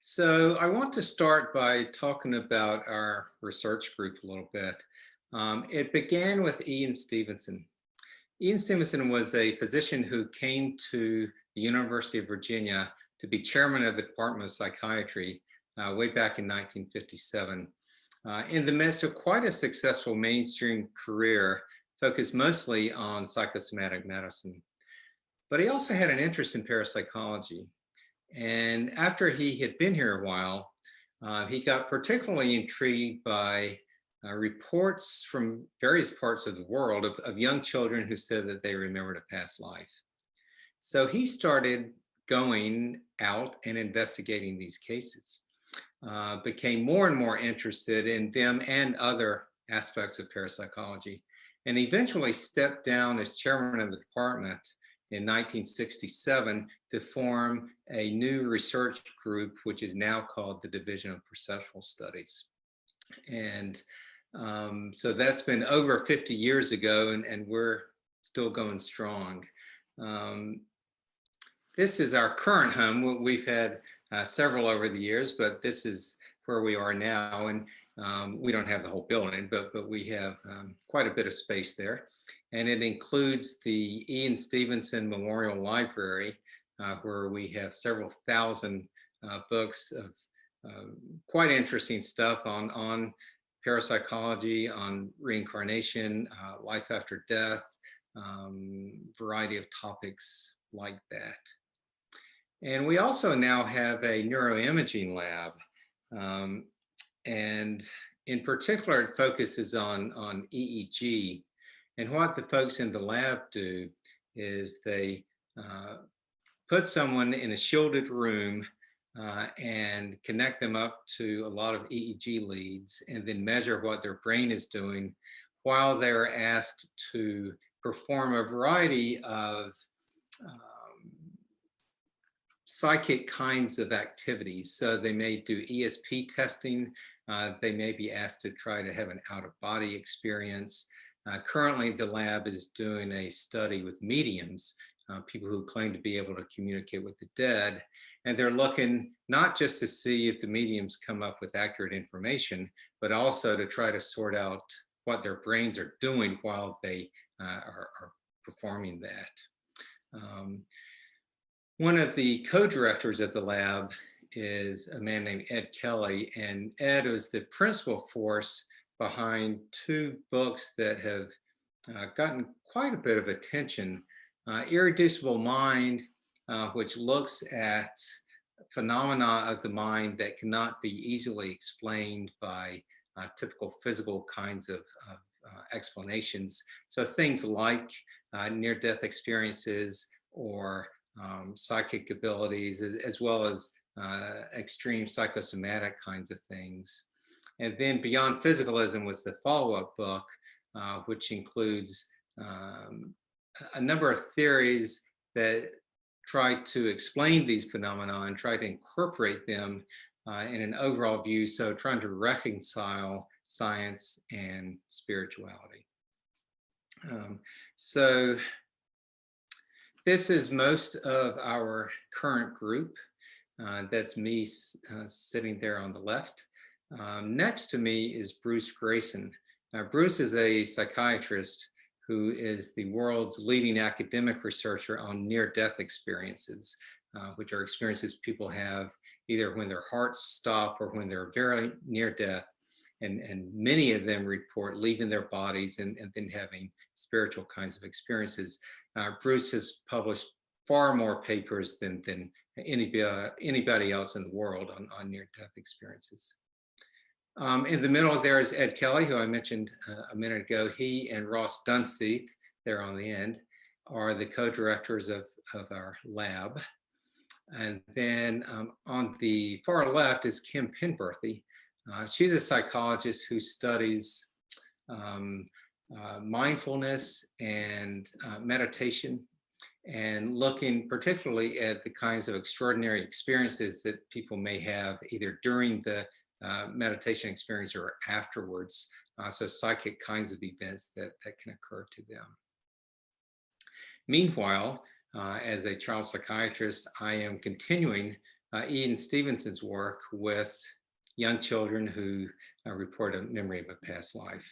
So I want to start by talking about our research group a little bit. It began with Ian Stevenson. Ian Stevenson was a physician who came to the University of Virginia to be chairman of the Department of Psychiatry way back in 1957. In the midst of quite a successful mainstream career, focused mostly on psychosomatic medicine. But he also had an interest in parapsychology. And after he had been here a while, he got particularly intrigued by reports from various parts of the world of young children who said that they remembered a past life. So he started going out and investigating these cases, became more and more interested in them and other aspects of parapsychology, and eventually stepped down as chairman of the department in 1967 to form a new research group, which is now called the Division of Perceptual Studies. And so that's been over 50 years ago, and we're still going strong. This is our current home. We've had several over the years, but this is where we are now. And we don't have the whole building, but we have quite a bit of space there. And it includes the Ian Stevenson Memorial Library, where we have several thousand books of quite interesting stuff on parapsychology, on reincarnation, life after death, variety of topics like that. And we also now have a neuroimaging lab. And in particular, it focuses on EEG. And what the folks in the lab do is they put someone in a shielded room and connect them up to a lot of EEG leads and then measure what their brain is doing while they're asked to perform a variety of psychic kinds of activities. So they may do ESP testing. They may be asked to try to have an out-of-body experience. Currently, the lab is doing a study with mediums, people who claim to be able to communicate with the dead. And they're looking not just to see if the mediums come up with accurate information, but also to try to sort out what their brains are doing while they are performing that. One of the co-directors of the lab is a man named Ed Kelly, and Ed was the principal force behind two books that have gotten quite a bit of attention. Irreducible Mind, which looks at phenomena of the mind that cannot be easily explained by typical physical kinds of explanations. So things like near-death experiences or psychic abilities, as well as extreme psychosomatic kinds of things. And then Beyond Physicalism was the follow-up book, which includes a number of theories that try to explain these phenomena and try to incorporate them in an overall view. So trying to reconcile science and spirituality. So this is most of our current group. That's me sitting there on the left. Next to me is Bruce Grayson. Bruce is a psychiatrist who is the world's leading academic researcher on near-death experiences, which are experiences people have either when their hearts stop or when they're very near death. And many of them report leaving their bodies and then having spiritual kinds of experiences. Bruce has published far more papers than anybody else in the world on near-death experiences. In the middle there is Ed Kelly, who I mentioned a minute ago. He and Ross Dunseith, there on the end, are the co-directors of our lab. And then on the far left is Kim Penberthy. She's a psychologist who studies mindfulness and meditation, and looking particularly at the kinds of extraordinary experiences that people may have either during the meditation experience or afterwards. So psychic kinds of events that can occur to them. Meanwhile, as a child psychiatrist, I am continuing Ian Stevenson's work with young children who report a memory of a past life.